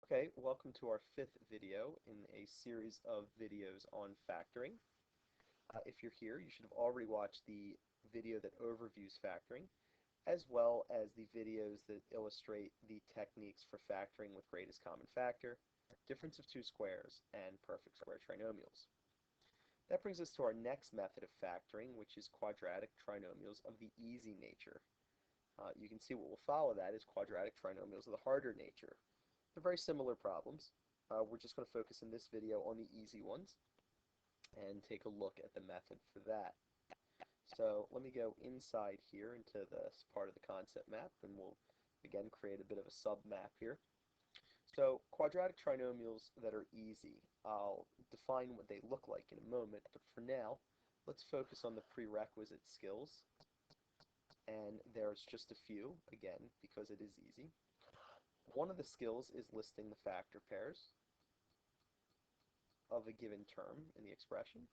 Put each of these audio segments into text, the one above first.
Okay, welcome to our fifth video in a series of videos on factoring. If you're here, you should have already watched the video that overviews factoring, as well as the videos that illustrate the techniques for factoring with greatest common factor, difference of two squares, and perfect square trinomials. That brings us to our next method of factoring, which is quadratic trinomials of the easy nature. You can see what will follow that is quadratic trinomials of the harder nature. They're very similar problems. We're just going to focus in this video on the easy ones and take a look at the method for that. So let me go inside here into this part of the concept map, and we'll again create a bit of a sub-map here. So quadratic trinomials that are easy, I'll define what they look like in a moment, but for now, let's focus on the prerequisite skills. And there's just a few, again, because it is easy. One of the skills is listing the factor pairs of a given term in the expression.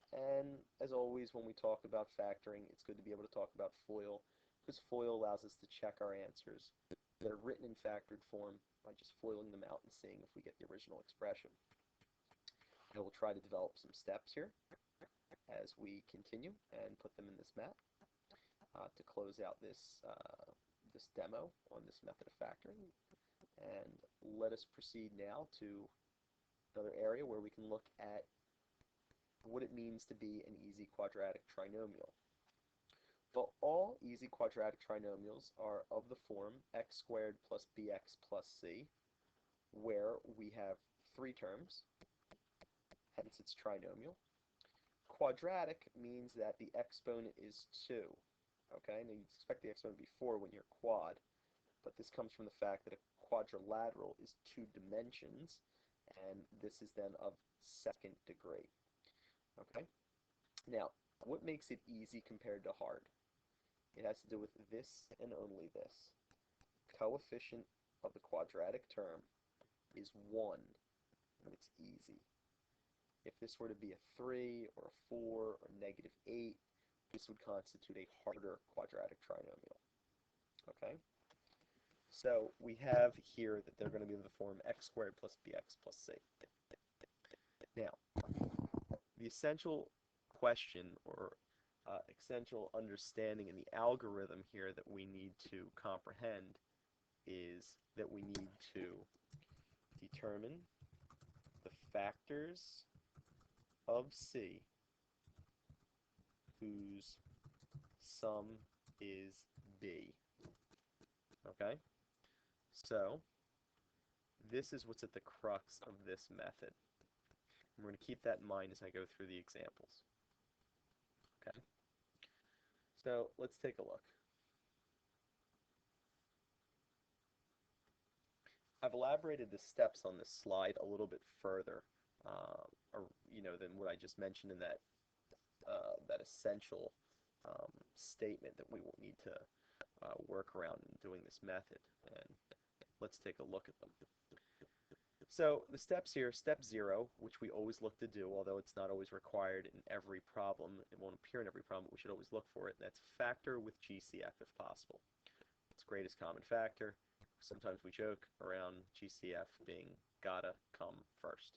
And as always, when we talk about factoring, it's good to be able to talk about FOIL, because FOIL allows us to check our answers that are written in factored form by just FOILing them out and seeing if we get the original expression. I will try to develop some steps here as we continue and put them in this map to close out this this demo on this method of factoring. And let us proceed now to another area where we can look at what it means to be an easy quadratic trinomial. Well, all easy quadratic trinomials are of the form x squared plus bx plus c, where we have three terms, hence it's trinomial. Quadratic means that the exponent is 2. Okay, now you'd expect the exponent to be 4 when you're quad, but this comes from the fact that a quadrilateral is 2 dimensions, and this is then of second degree. Okay, now what makes it easy compared to hard? It has to do with this and only this. Coefficient of the quadratic term is 1, and it's easy. If this were to be a 3 or a 4 or -8, this would constitute a harder quadratic trinomial. Okay? So we have here that they're going to be the form x squared plus bx plus c. Now, the essential question or essential understanding in the algorithm here that we need to comprehend is that we need to determine the factors of c whose sum is b. Okay? So, this is what's at the crux of this method. And we're going to keep that in mind as I go through the examples. Okay? So, let's take a look. I've elaborated the steps on this slide a little bit further, than what I just mentioned in that that essential statement that we will need to work around in doing this method. And let's take a look at them. So the steps here, step 0, which we always look to do, although it's not always required in every problem, it won't appear in every problem, but we should always look for it, and that's factor with GCF if possible. It's greatest common factor. Sometimes we joke around GCF being gotta come first.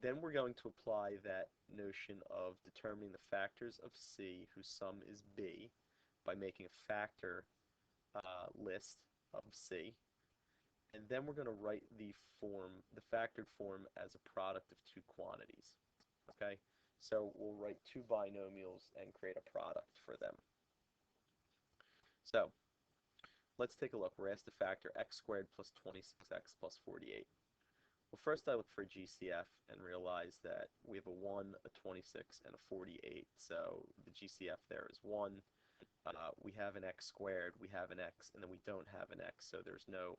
Then we're going to apply that notion of determining the factors of C whose sum is B by making a factor list of C. And then we're going to write the factored form as a product of two quantities. Okay? So we'll write two binomials and create a product for them. So let's take a look. We're asked to factor x squared plus 26x plus 48. Well, first I look for GCF and realize that we have a 1, a 26, and a 48. So the GCF there is 1. We have an x squared, we have an x, and then we don't have an x, so there's no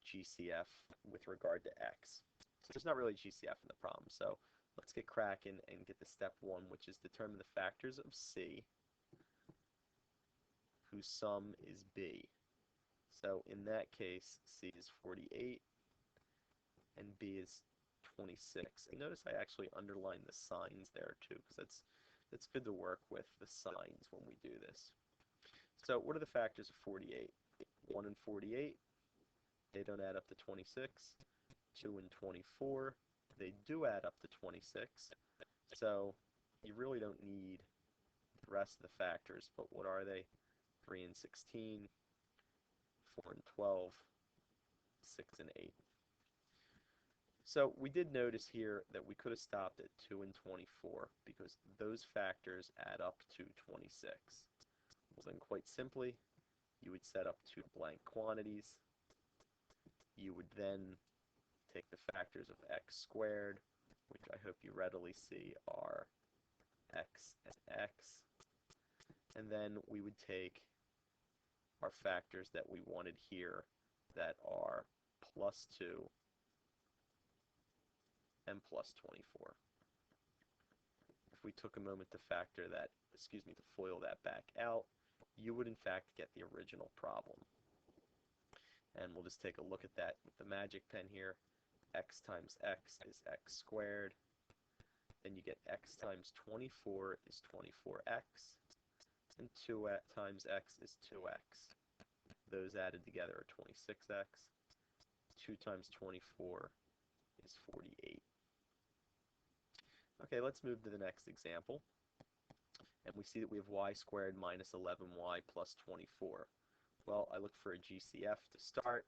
GCF with regard to x. So there's not really GCF in the problem. So let's get cracking and get to step 1, which is determine the factors of C whose sum is B. So in that case, C is 48 and B is 26. And notice I actually underlined the signs there too, because that's good to work with the signs when we do this. So what are the factors of 48? 1 and 48, They don't add up to 26. 2 and 24, they do add up to 26. So you really don't need the rest of the factors, but what are they? 3 and 16, 4 and 12, 6 and 8. So we did notice here that we could have stopped at 2 and 24 because those factors add up to 26. Well, then quite simply, you would set up two blank quantities. You would then take the factors of x squared, which I hope you readily see are x and x, and then we would take our factors that we wanted here that are plus 2 and plus 24. If we took a moment to factor that, to FOIL that back out, you would in fact get the original problem. And we'll just take a look at that with the magic pen here. X times x is x squared. Then you get x times 24 is 24x. And 2 times x is 2x. Those added together are 26x. 2 times 24 is 48. Okay, let's move to the next example. And we see that we have y squared minus 11y plus 24. Well, I look for a GCF to start.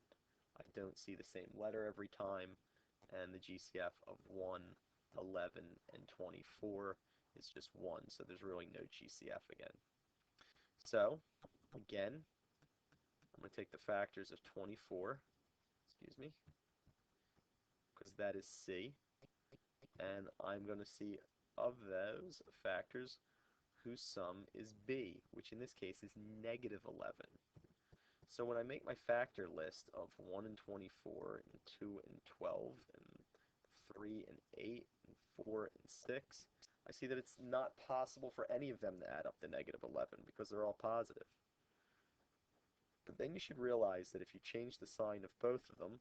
I don't see the same letter every time. And the GCF of 1, 11, and 24 is just 1. So there's really no GCF again. So, again, I'm going to take the factors of 24, because that is C. And I'm going to see of those factors whose sum is B, which in this case is negative 11. So when I make my factor list of 1 and 24, and 2 and 12, and 3 and 8, and 4 and 6, I see that it's not possible for any of them to add up to negative 11 because they're all positive. But then you should realize that if you change the sign of both of them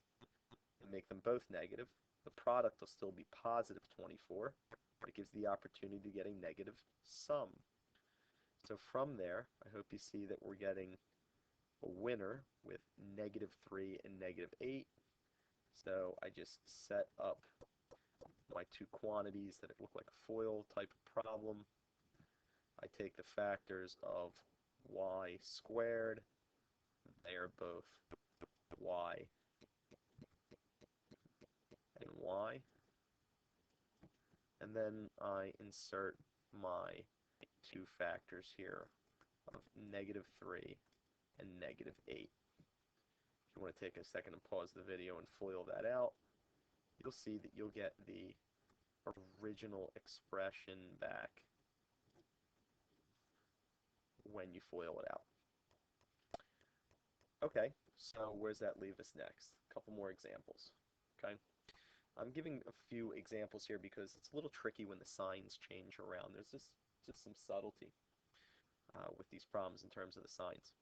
and make them both negative, the product will still be positive 24, but it gives the opportunity to get a negative sum. So from there, I hope you see that we're getting a winner with negative 3 and negative 8. So I just set up my two quantities that look like a FOIL type of problem. I take the factors of y squared. They are both y and y. And then I insert my two factors here of negative 3 and negative 8. If you want to take a second and pause the video and FOIL that out, you'll see that you'll get the original expression back when you FOIL it out. Okay, so where's that leave us next? A couple more examples. Okay, I'm giving a few examples here because it's a little tricky when the signs change around. There's just some subtlety with these problems in terms of the signs.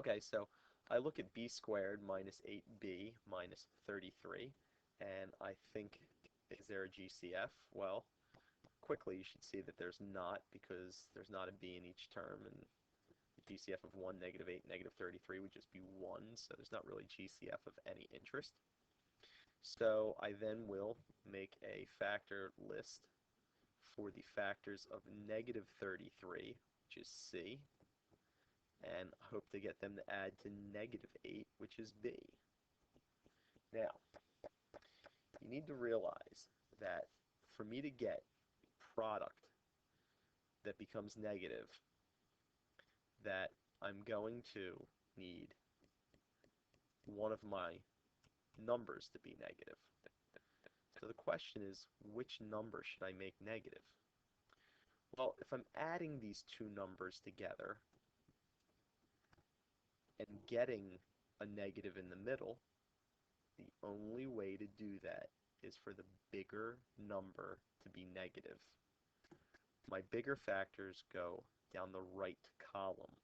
Okay, so I look at b squared minus 8b minus 33, and I think, is there a GCF? Well, quickly you should see that there's not, because there's not a b in each term, and the GCF of 1, negative 8, negative 33 would just be 1, so there's not really GCF of any interest. So I then will make a factor list for the factors of negative 33, which is C, and hope to get them to add to negative 8, which is B. Now, you need to realize that for me to get a product that becomes negative, that I'm going to need one of my numbers to be negative. So the question is, which number should I make negative? Well, if I'm adding these two numbers together and getting a negative in the middle, the only way to do that is for the bigger number to be negative. My bigger factors go down the right column.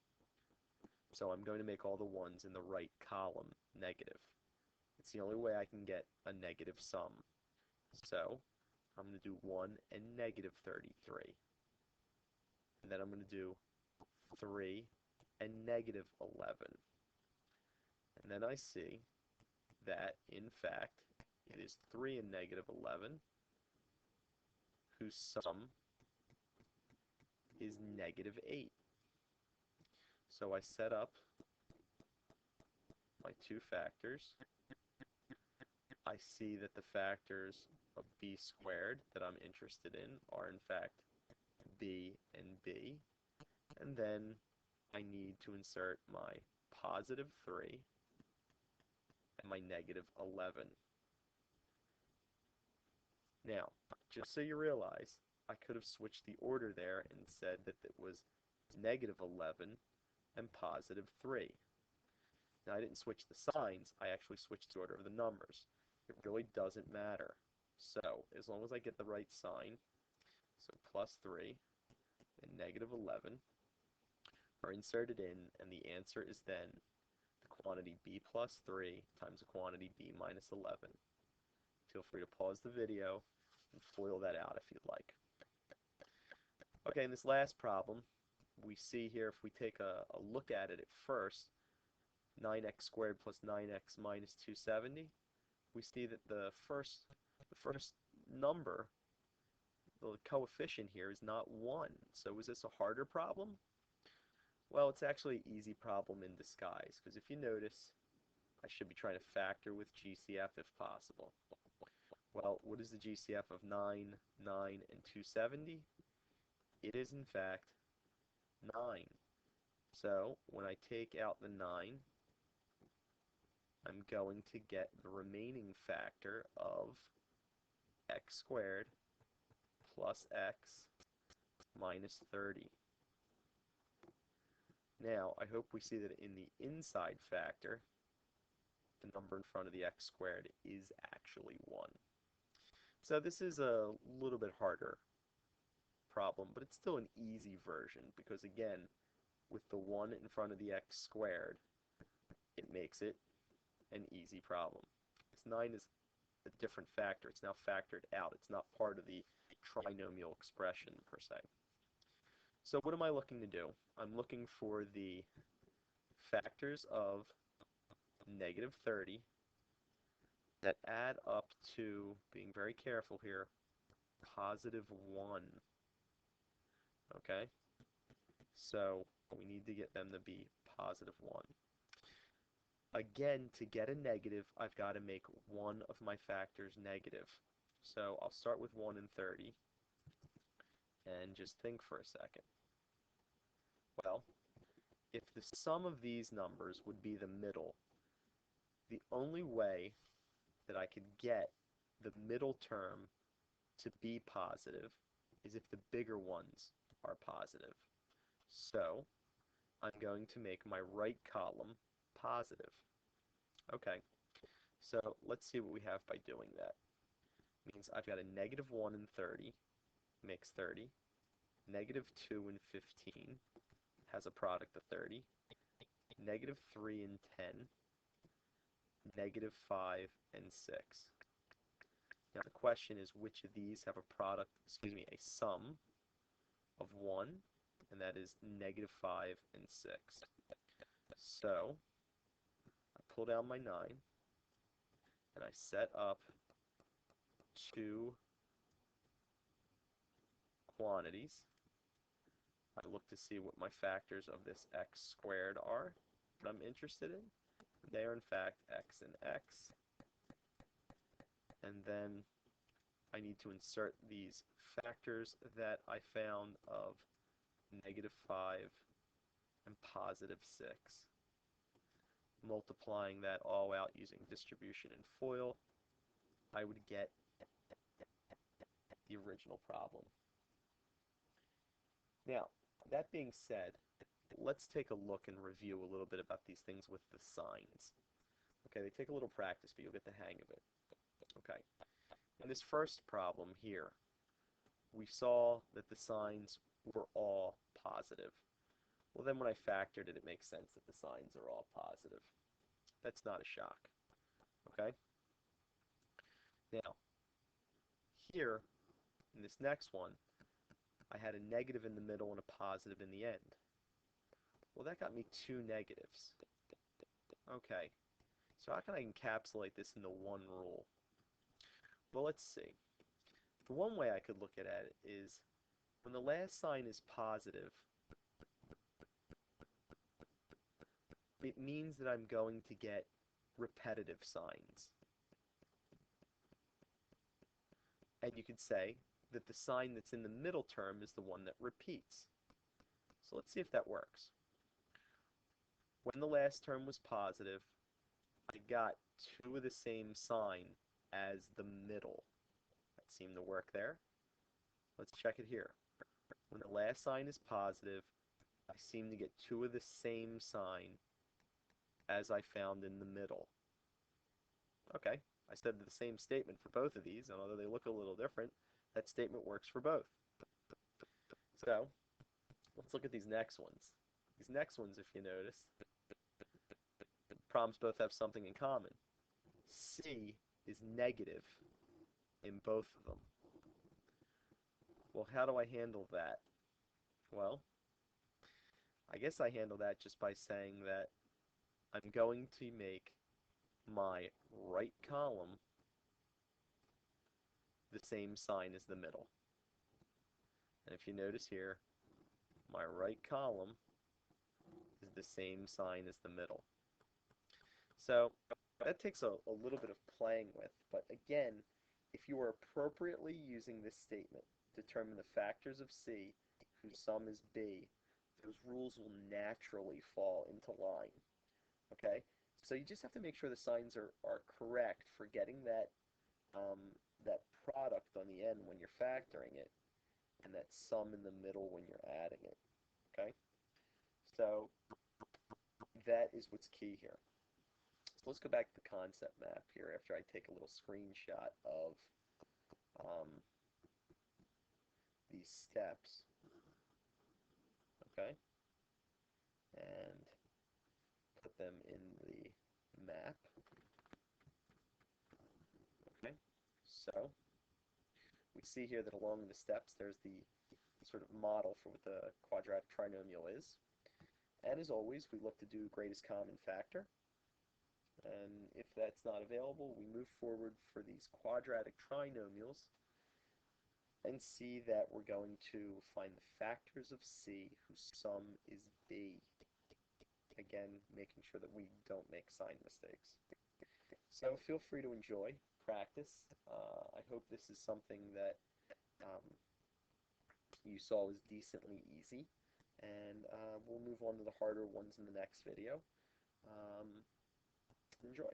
So I'm going to make all the ones in the right column negative. It's the only way I can get a negative sum. So I'm going to do 1 and negative 33. And then I'm going to do 3 and negative 11. And then I see that, in fact, it is 3 and negative 11, whose sum is negative 8. So I set up my two factors. I see that the factors of b squared that I'm interested in are, in fact, b and b. And then I need to insert my positive 3 and my negative 11. Now, just so you realize, I could have switched the order there and said that it was negative 11 and positive 3. Now, I didn't switch the signs. I actually switched the order of the numbers. It really doesn't matter. So, as long as I get the right sign, so plus 3 and negative 11 are inserted in, and the answer is then the quantity b plus 3 times the quantity b minus 11. Feel free to pause the video and FOIL that out if you'd like. Okay, in this last problem, we see here, if we take a look at it at first, 9x squared plus 9x minus 270, we see that the first number, the coefficient here, is not 1. So is this a harder problem? Well, it's actually an easy problem in disguise, because if you notice, I should be trying to factor with GCF if possible. Well, what is the GCF of 9, 9, and 270? It is, in fact, 9. So when I take out the 9, I'm going to get the remaining factor of x squared plus x minus 30. Now, I hope we see that in the inside factor, the number in front of the x squared is actually 1. So this is a little bit harder problem, but it's still an easy version because, again, with the 1 in front of the x squared, it makes it an easy problem. This 9 is a different factor. It's now factored out. It's not part of the trinomial expression per se. So what am I looking to do? I'm looking for the factors of negative 30 that add up to, being very careful here, positive 1. Okay? So we need to get them to be positive 1. Again, to get a negative, I've got to make one of my factors negative. So I'll start with 1 and 30 and just think for a second. Well, if the sum of these numbers would be the middle, the only way that I could get the middle term to be positive is if the bigger ones are positive. So I'm going to make my right column positive. Okay, so let's see what we have by doing that. It means I've got a negative 1 and 30 makes 30. Negative 2 and 15 has a product of 30. Negative 3 and 10. Negative 5 and 6. Now the question is, which of these have a product, a sum of 1, and that is negative 5 and 6. So I pull down my 9, and I set up two quantities. I look to see what my factors of this x squared are that I'm interested in. They are, in fact, x and x. And then I need to insert these factors that I found of negative 5 and positive 6. Multiplying that all out using distribution and FOIL, I would get the original problem. Now, that being said, let's take a look and review a little bit about these things with the signs. Okay, they take a little practice, but you'll get the hang of it. Okay, in this first problem here, we saw that the signs were all positive. Well, then when I factored it, it makes sense that the signs are all positive. That's not a shock. Okay? Now, here, in this next one, I had a negative in the middle and a positive in the end. Well, that got me two negatives. Okay, So how can I encapsulate this into one rule? Well, let's see. The one way I could look at it is when the last sign is positive, it means that I'm going to get repetitive signs. And you could say that the sign that's in the middle term is the one that repeats. So let's see if that works. When the last term was positive, I got two of the same sign as the middle. That seemed to work there. Let's check it here. When the last sign is positive, I seem to get two of the same sign as I found in the middle. Okay, I said the same statement for both of these, and although they look a little different, that statement works for both. So, let's look at these next ones. These next ones, if you notice, problems both have something in common. C is negative in both of them. Well, how do I handle that? Well, I guess I handle that just by saying that I'm going to make my right column the same sign as the middle. And if you notice here, my right column is the same sign as the middle. So that takes a little bit of playing with, but again, if you are appropriately using this statement, determine the factors of C whose sum is B, those rules will naturally fall into line. Okay? So you just have to make sure the signs are correct for getting that product on the end when you're factoring it, and that sum in the middle when you're adding it. Okay? So that is what's key here. So let's go back to the concept map here after I take a little screenshot of these steps. Okay? And put them in the map. Okay? So we see here that along the steps there's the sort of model for what the quadratic trinomial is. And as always, we look to do greatest common factor. And if that's not available, we move forward for these quadratic trinomials and see that we're going to find the factors of C whose sum is B. Again, making sure that we don't make sign mistakes. So feel free to enjoy, practice. I hope this is something that you saw was decently easy. And we'll move on to the harder ones in the next video. Enjoy.